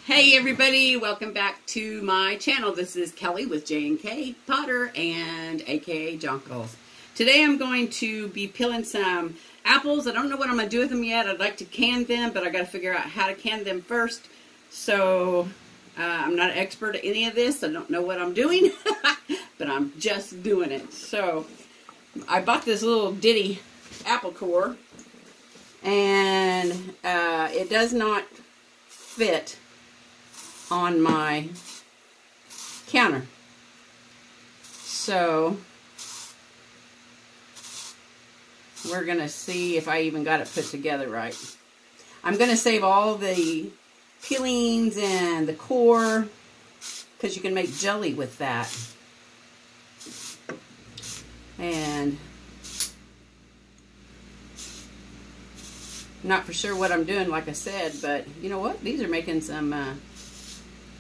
Hey everybody, welcome back to my channel. This is Kelly with J&KPotter and aka Jonkles. Today I'm going to be peeling some apples. I don't know what I'm going to do with them yet. I'd like to can them, but I got to figure out how to can them first. So I'm not an expert at any of this. I don't know what I'm doing, but I'm just doing it. So I bought this little ditty apple core, and it does not fit on my counter. So we're going to see if I even got it put together right. I'm going to save all the peelings and the core because you can make jelly with that. And I'm not for sure what I'm doing, like I said, but you know what? These are making some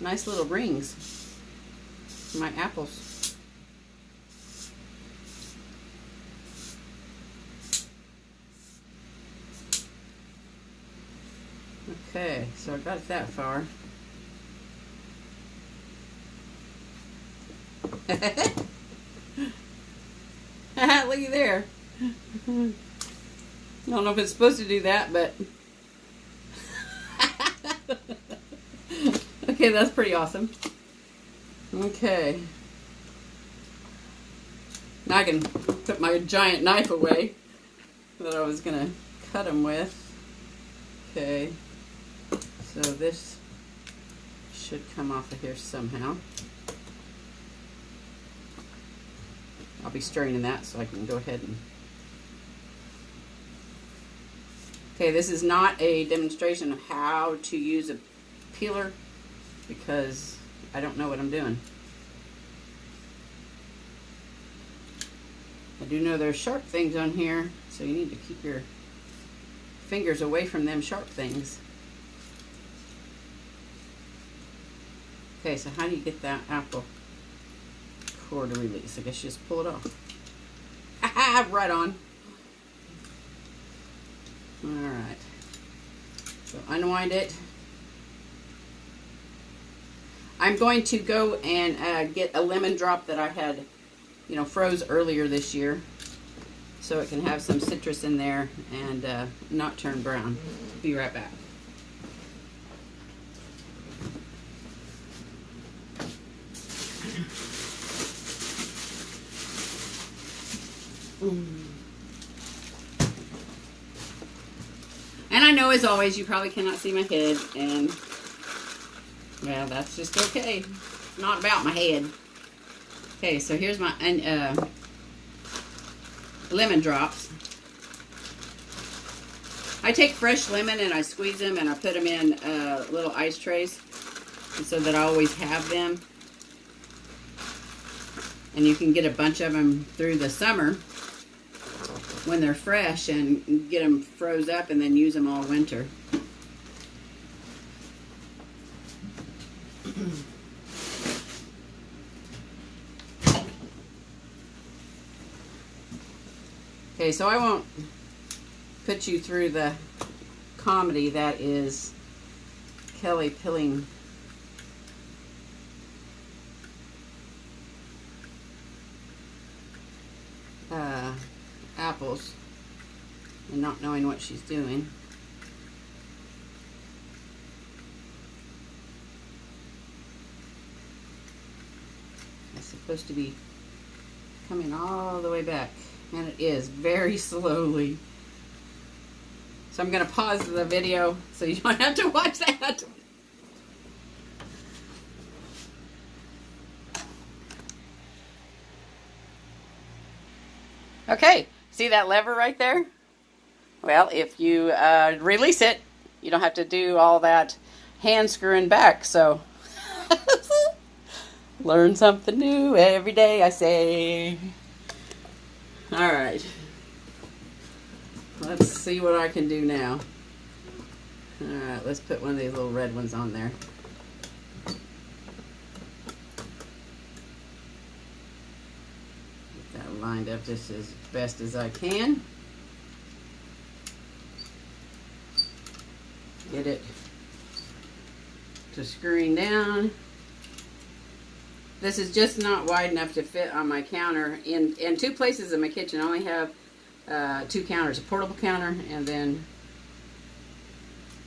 nice little rings for my apples. Okay, so I got it that far. Looky there. I don't know if it's supposed to do that, but okay, that's pretty awesome. Okay. Now I can put my giant knife away that I was going to cut them with. Okay. So this should come off of here somehow. I'll be straining that so I can go ahead and... Okay, this is not a demonstration of how to use a peeler because I don't know what I'm doing. I do know there's sharp things on here, so you need to keep your fingers away from them sharp things. Okay, so how do you get that apple core to release? I guess you just pull it off. Ah, right on. Alright. So unwind it. I'm going to go and get a lemon drop that I had, froze earlier this year, so it can have some citrus in there and not turn brown. Be right back. And I know, as always, you probably cannot see my head, and well, that's just okay. Not about my head. Okay, so here's my lemon drops. I take fresh lemon and I squeeze them and I put them in little ice trays so that I always have them. And you can get a bunch of them through the summer when they're fresh and get them froze up and then use them all winter. Okay, so I won't put you through the comedy that is Kelly peeling apples and not knowing what she's doing. It's supposed to be coming all the way back, and it is very slowly. So I'm going to pause the video so you don't have to watch that. Okay, see that lever right there? Well, if you release it, you don't have to do all that hand screwing back. So learn something new every day, I say. All right. Let's see what I can do now. All right, let's put one of these little red ones on there. Get that lined up just as best as I can. Get it to screwing down. This is just not wide enough to fit on my counter. In two places in my kitchen, I only have two counters, a portable counter and then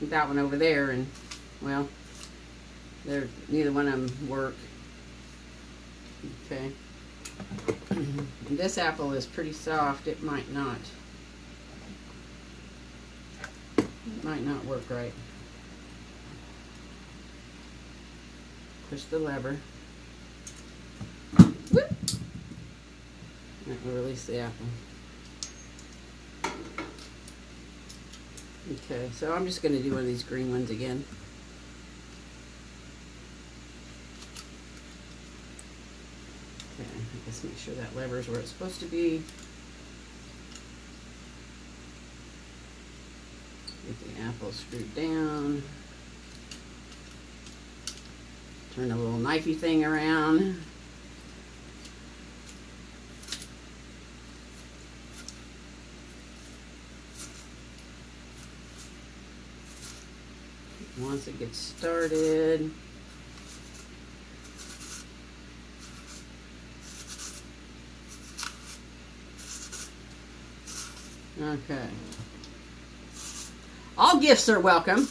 that one over there, and well, neither one of them work. Okay. And this apple is pretty soft. It might not work right. Push the lever. Whoop. That will release the apple. Okay, so I'm just going to do one of these green ones again. Okay, I guess make sure that lever is where it's supposed to be. Get the apple screwed down. Turn the little knifey thing around. Once it gets started, okay. All gifts are welcome.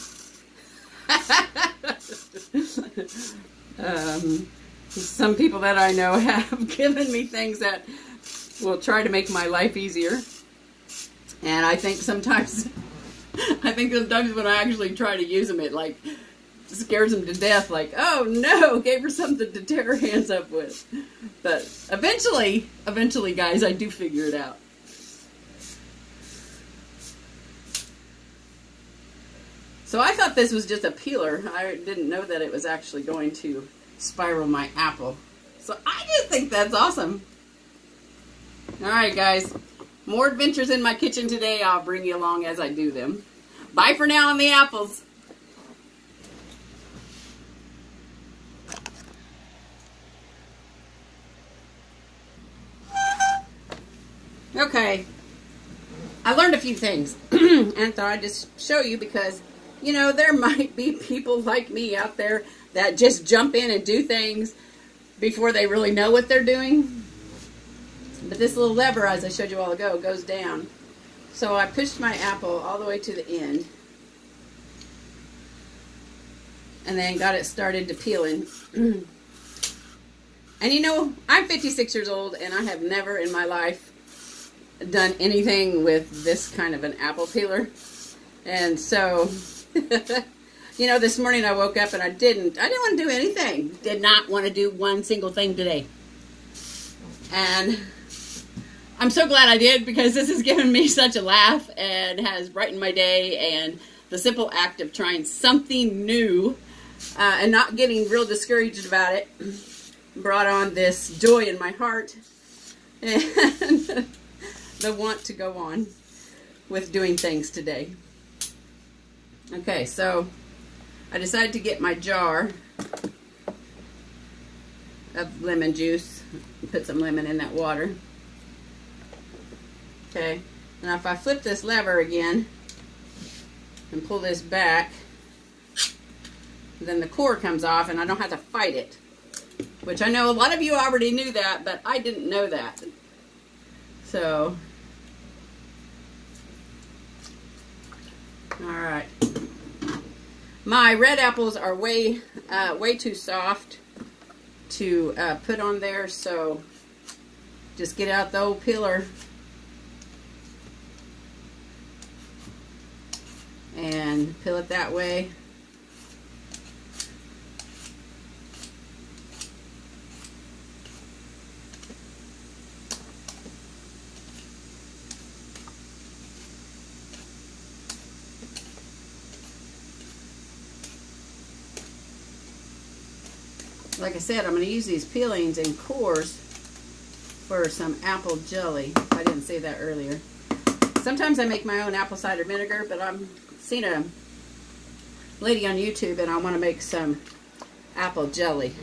Some people that I know have given me things that will try to make my life easier, and I think sometimes when I actually try to use them, it like scares them to death. Like, oh no, gave her something to tear her hands up with. But eventually, guys, I do figure it out. So I thought this was just a peeler. I didn't know that it was actually going to spiral my apple. So I just think that's awesome. All right, guys. More adventures in my kitchen today. I'll bring you along as I do them. Bye for now on the apples. Okay. I learned a few things and thought I'd just show you because, you know, there might be people like me out there that just jump in and do things before they really know what they're doing. But this little lever, as I showed you a while ago, goes down. So I pushed my apple all the way to the end and then got it started to peeling. And you know, I'm 56 years old and I have never in my life done anything with this kind of an apple peeler. And so, you know, this morning I woke up and I didn't want to do anything. Did not want to do one single thing today. And I'm so glad I did, because this has given me such a laugh and has brightened my day, and the simple act of trying something new and not getting real discouraged about it brought on this joy in my heart and the want to go on with doing things today. Okay, so I decided to get my jar of lemon juice and put some lemon in that water. Okay, now if I flip this lever again and pull this back, then the core comes off and I don't have to fight it. Which I know a lot of you already knew that, but I didn't know that. So, alright. My red apples are way too soft to put on there, so just get out the old peeler and peel it that way. Like I said, I'm going to use these peelings and cores for some apple jelly. I didn't say that earlier. Sometimes I make my own apple cider vinegar, but I've seen a lady on YouTube and I want to make some apple jelly.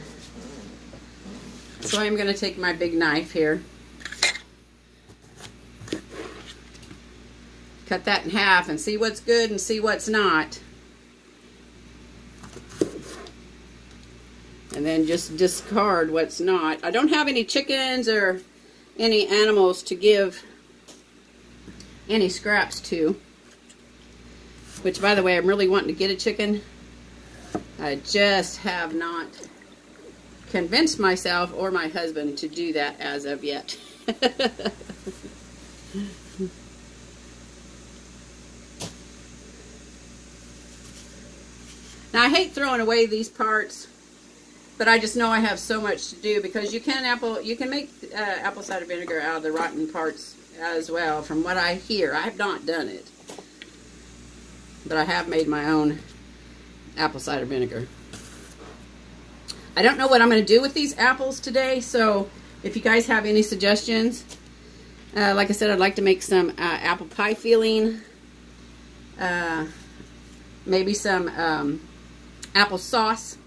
So I'm going to take my big knife here, cut that in half and see what's good and see what's not. and then just discard what's not. I don't have any chickens or any animals to give any scraps to, which, by the way, I'm really wanting to get a chicken. I just have not convinced myself or my husband to do that as of yet. Now, I hate throwing away these parts, but I just know I have so much to do, because you can make apple cider vinegar out of the rotten parts as well, from what I hear. I have not done it, but I have made my own apple cider vinegar. I don't know what I'm going to do with these apples today, so if you guys have any suggestions, like I said, I'd like to make some apple pie filling, maybe some apple sauce.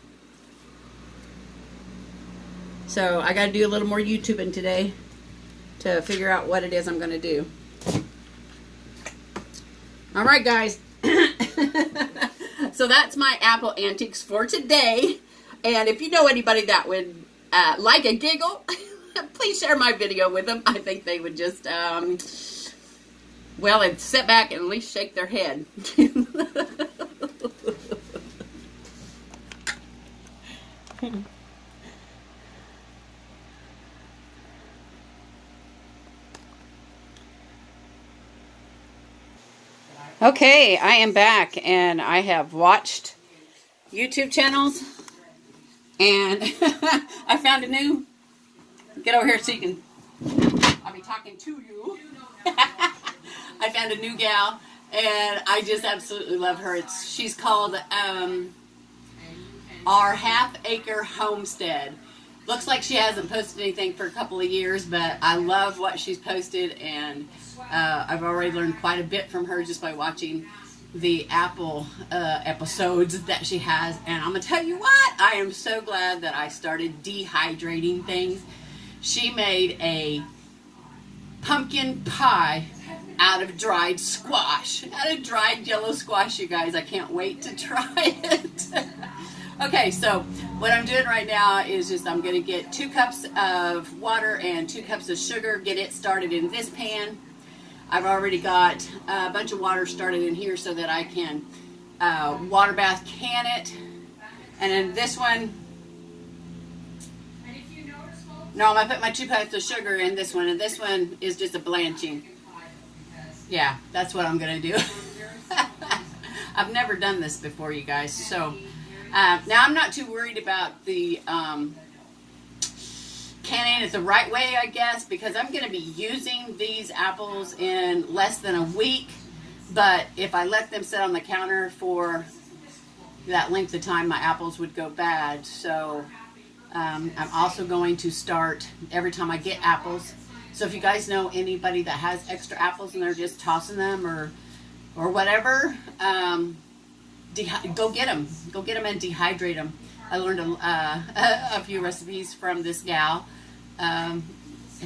So I got to do a little more YouTubing today to figure out what it is I'm going to do. All right, guys. So that's my apple antics for today. And if you know anybody that would like a giggle, please share my video with them. I think they would just, well, and sit back and at least shake their head. Okay, I am back, and I have watched YouTube channels, and I found a new, get over here so you can, I'll be talking to you. I found a new gal, and I just absolutely love her. She's called our Half Acre Homestead. Looks like she hasn't posted anything for a couple of years, but I love what she's posted, and I've already learned quite a bit from her just by watching the apple episodes that she has. And I'm going to tell you what, I am so glad that I started dehydrating things. She made a pumpkin pie out of dried squash, out of dried yellow squash, you guys. I can't wait to try it. Okay, so what I'm doing right now is just I'm going to get 2 cups of water and 2 cups of sugar, get it started in this pan. I've already got a bunch of water started in here so that I can water bath can it. And then this one, no, I'm going to put my 2 cups of sugar in this one, and this one is just a blanching. Yeah, that's what I'm going to do. I've never done this before, you guys, so... now, I'm not too worried about the canning it the right way, I guess, because I'm going to be using these apples in less than a week. But if I let them sit on the counter for that length of time, my apples would go bad. So I'm also going to start every time I get apples. So if you guys know anybody that has extra apples and they're just tossing them or whatever, go get them. Go get them and dehydrate them. I learned a few recipes from this gal,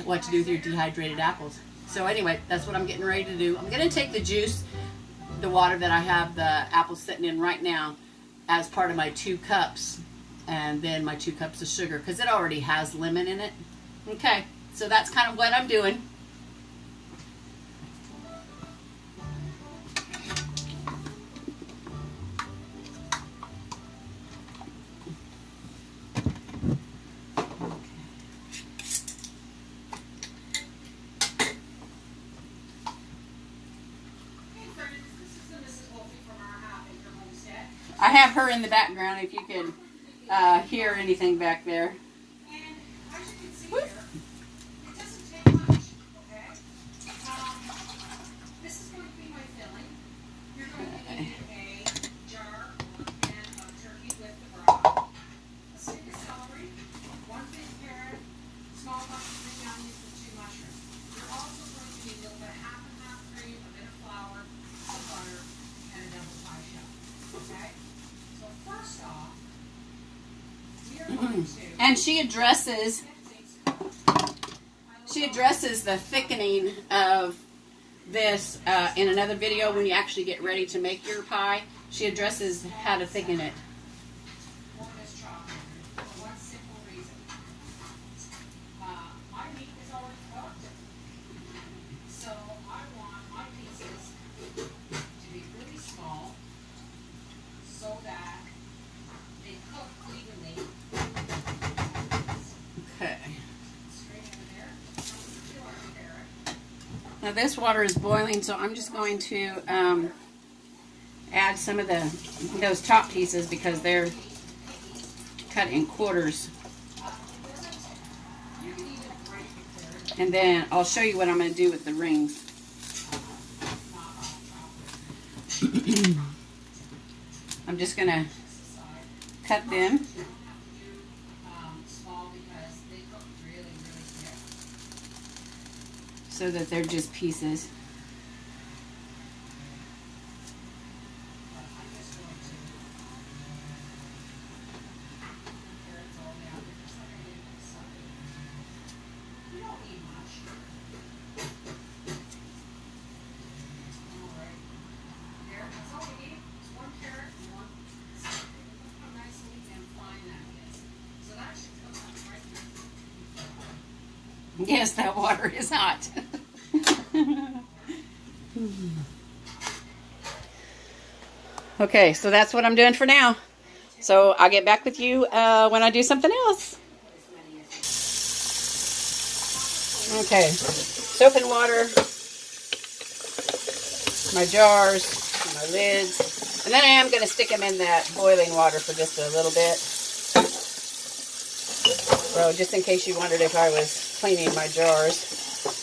what to do with your dehydrated apples. So anyway, that's what I'm getting ready to do. I'm going to take the juice, the water that I have the apples sitting in right now, as part of my 2 cups, and then my 2 cups of sugar, because it already has lemon in it. Okay, so that's kind of what I'm doing. I have her in the background if you can hear anything back there. And as you can see here, it doesn't take much, okay? This is going to be my filling. You're going to need a jar or a pan of turkey with the broth, a stick of celery, 1 big carrot, small bunch of green onions, and 2 mushrooms. You're also going to need a little bit of half and half cream, a bit of flour, some butter, and a double pie shell, okay? So first off, we are going to... And she addresses the thickening of this in another video when you actually get ready to make your pie. She addresses how to thicken it. 1 is chocolate, 1 Now this water is boiling, so I'm just going to add some of those top pieces because they're cut in quarters. And then I'll show you what I'm going to do with the rings. I'm just going to cut them. So that they're just pieces. Yes, that water is hot. Okay, so that's what I'm doing for now. So I'll get back with you when I do something else. Okay, soap and water, my jars, my lids, and then I am going to stick them in that boiling water for just a little bit. So just in case you wondered if I was cleaning my jars.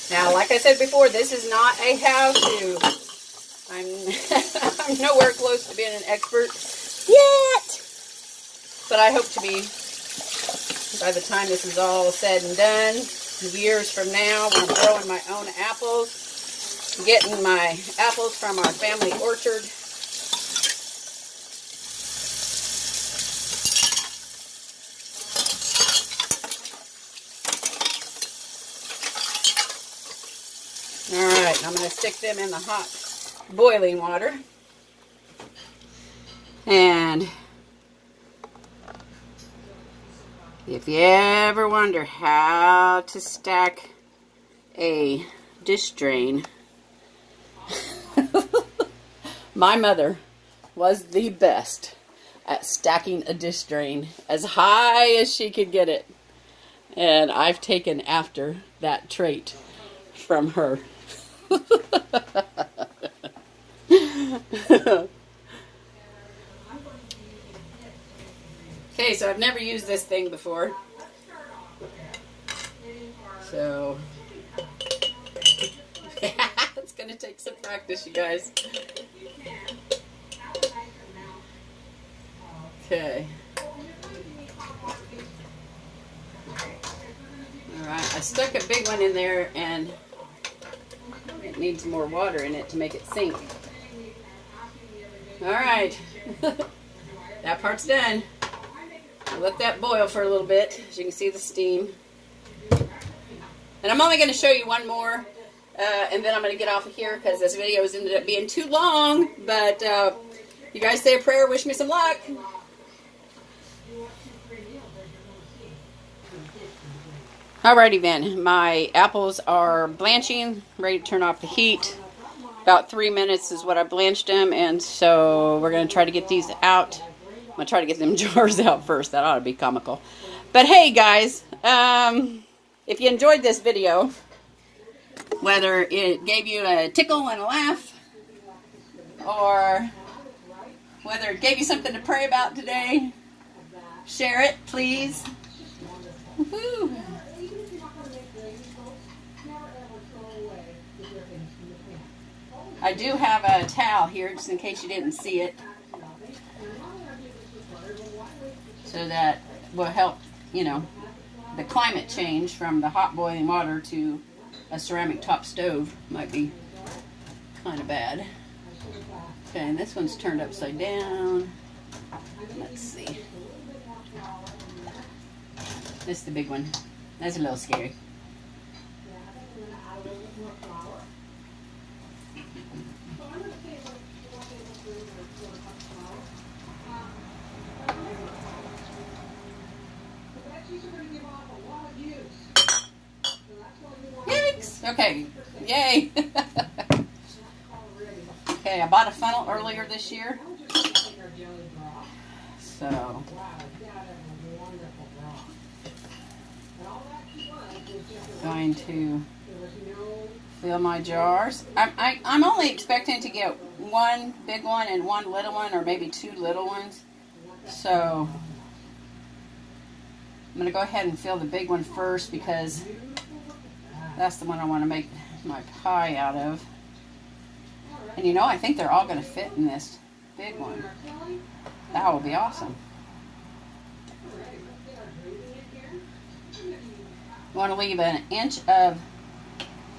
Now, like I said before, this is not a how-to. I'm nowhere close to being an expert yet, but I hope to be by the time this is all said and done. Years from now, when I'm growing my own apples, getting my apples from our family orchard. Alright, I'm going to stick them in the hot boiling water. And if you ever wonder how to stack a dish drain, my mother was the best at stacking a dish drain as high as she could get it. And I've taken after that trait from her. Okay, so I've never used this thing before. So, it's going to take some practice, you guys. Okay. Alright, I stuck a big one in there and it needs more water in it to make it sink. Alright, that part's done. I'll let that boil for a little bit, as you can see the steam. And I'm only going to show you one more, and then I'm going to get off of here because this video has ended up being too long. But you guys say a prayer, wish me some luck. Alrighty then, my apples are blanching, ready to turn off the heat. About 3 minutes is what I blanched them, and so we're going to try to get these out. I'm going to try to get them jars out first. That ought to be comical. But hey guys, if you enjoyed this video, whether it gave you a tickle and a laugh, or whether it gave you something to pray about today, share it, please. Woohoo! I do have a towel here, just in case you didn't see it. So that will help, you know, the climate change from the hot boiling water to a ceramic top stove might be kind of bad. Okay, and this one's turned upside down. Let's see. This is the big one. That's a little scary. Okay, yay! Okay, I bought a funnel earlier this year, so going to Fill my jars. I'm only expecting to get one big one and one little one, or maybe two little ones. So I'm going to go ahead and fill the big one first because that's the one I want to make my pie out of. And you know, I think they're all going to fit in this big one. That will be awesome. You want to leave an inch of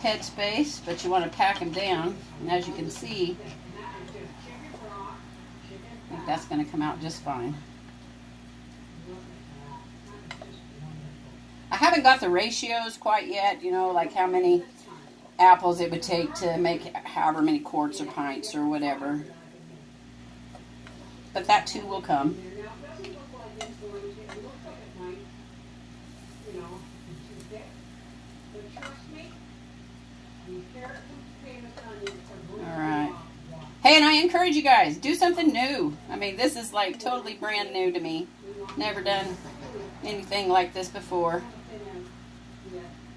head space, but you want to pack them down. And as you can see, I think that's going to come out just fine. I haven't got the ratios quite yet, you know, like how many apples it would take to make however many quarts or pints or whatever. But that too will come. Alright. Hey, and I encourage you guys, do something new. I mean, this is like totally brand new to me. Never done anything like this before.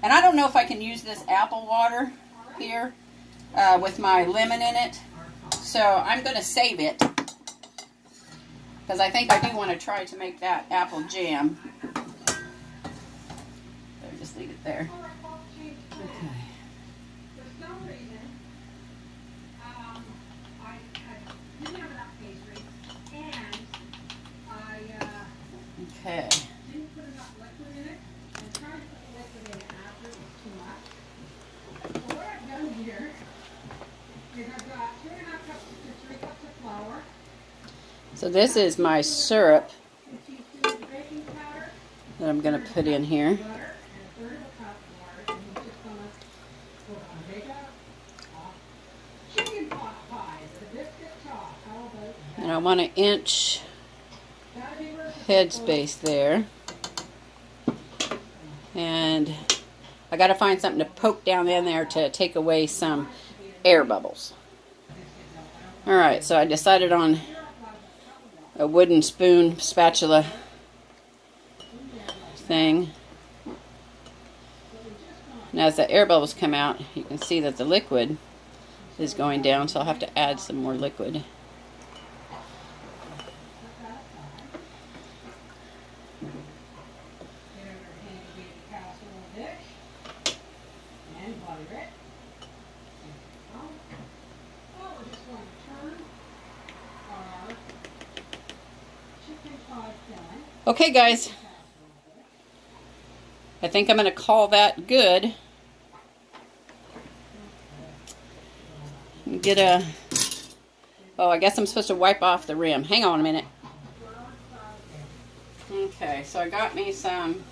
And I don't know if I can use this apple water here with my lemon in it. So I'm going to save it, because I think I do want to try to make that apple jam. So just leave it there. Okay. Okay. So this is my syrup that I'm going to put in here. And I want an inch head space there. And I got to find something to poke down in there to take away some air bubbles. Alright, so I decided on a wooden spoon spatula thing. And as the air bubbles come out, you can see that the liquid is going down, so I'll have to add some more liquid. Okay, guys, I think I'm going to call that good. Get a, oh, I guess I'm supposed to wipe off the rim. Hang on a minute. Okay, so I got me some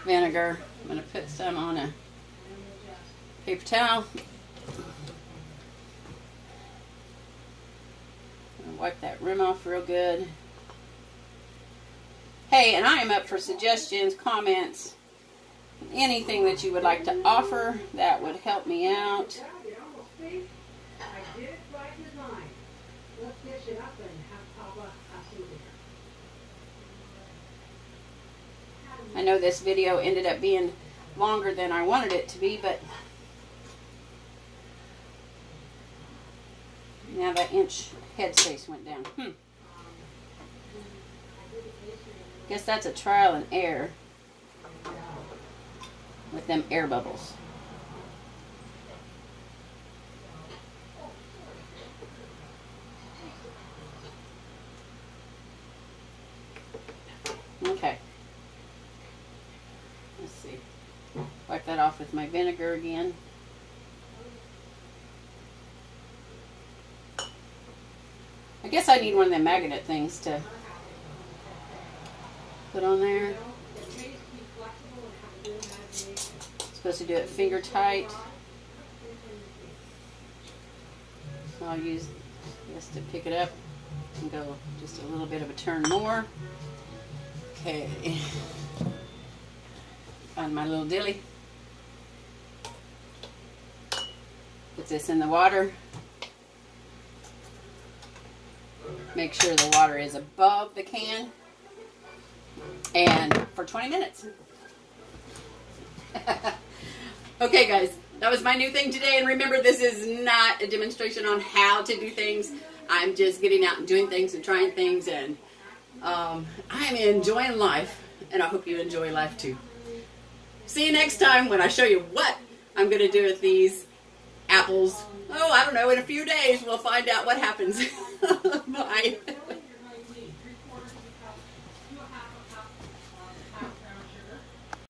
vinegar. I'm going to put some on a paper towel. Wipe that rim off real good. Hey, and I am up for suggestions, comments, anything that you would like to offer that would help me out. I know this video ended up being longer than I wanted it to be, but now that inch head space went down. Guess that's a trial and error with them air bubbles. Okay. Let's see. Wipe that off with my vinegar again. I guess I need one of them magnet things to put on there. Supposed to do it finger tight. So I'll use this to pick it up and go just a little bit of a turn more. Okay. Find my little dilly. Put this in the water. Make sure the water is above the can. And for 20 minutes. Okay, guys, that was my new thing today. And remember, this is not a demonstration on how to do things. I'm just getting out and doing things and trying things, and I'm enjoying life, and I hope you enjoy life too. See you next time when I show you what I'm going to do with these apples. Oh, I don't know, in a few days we'll find out what happens. Bye.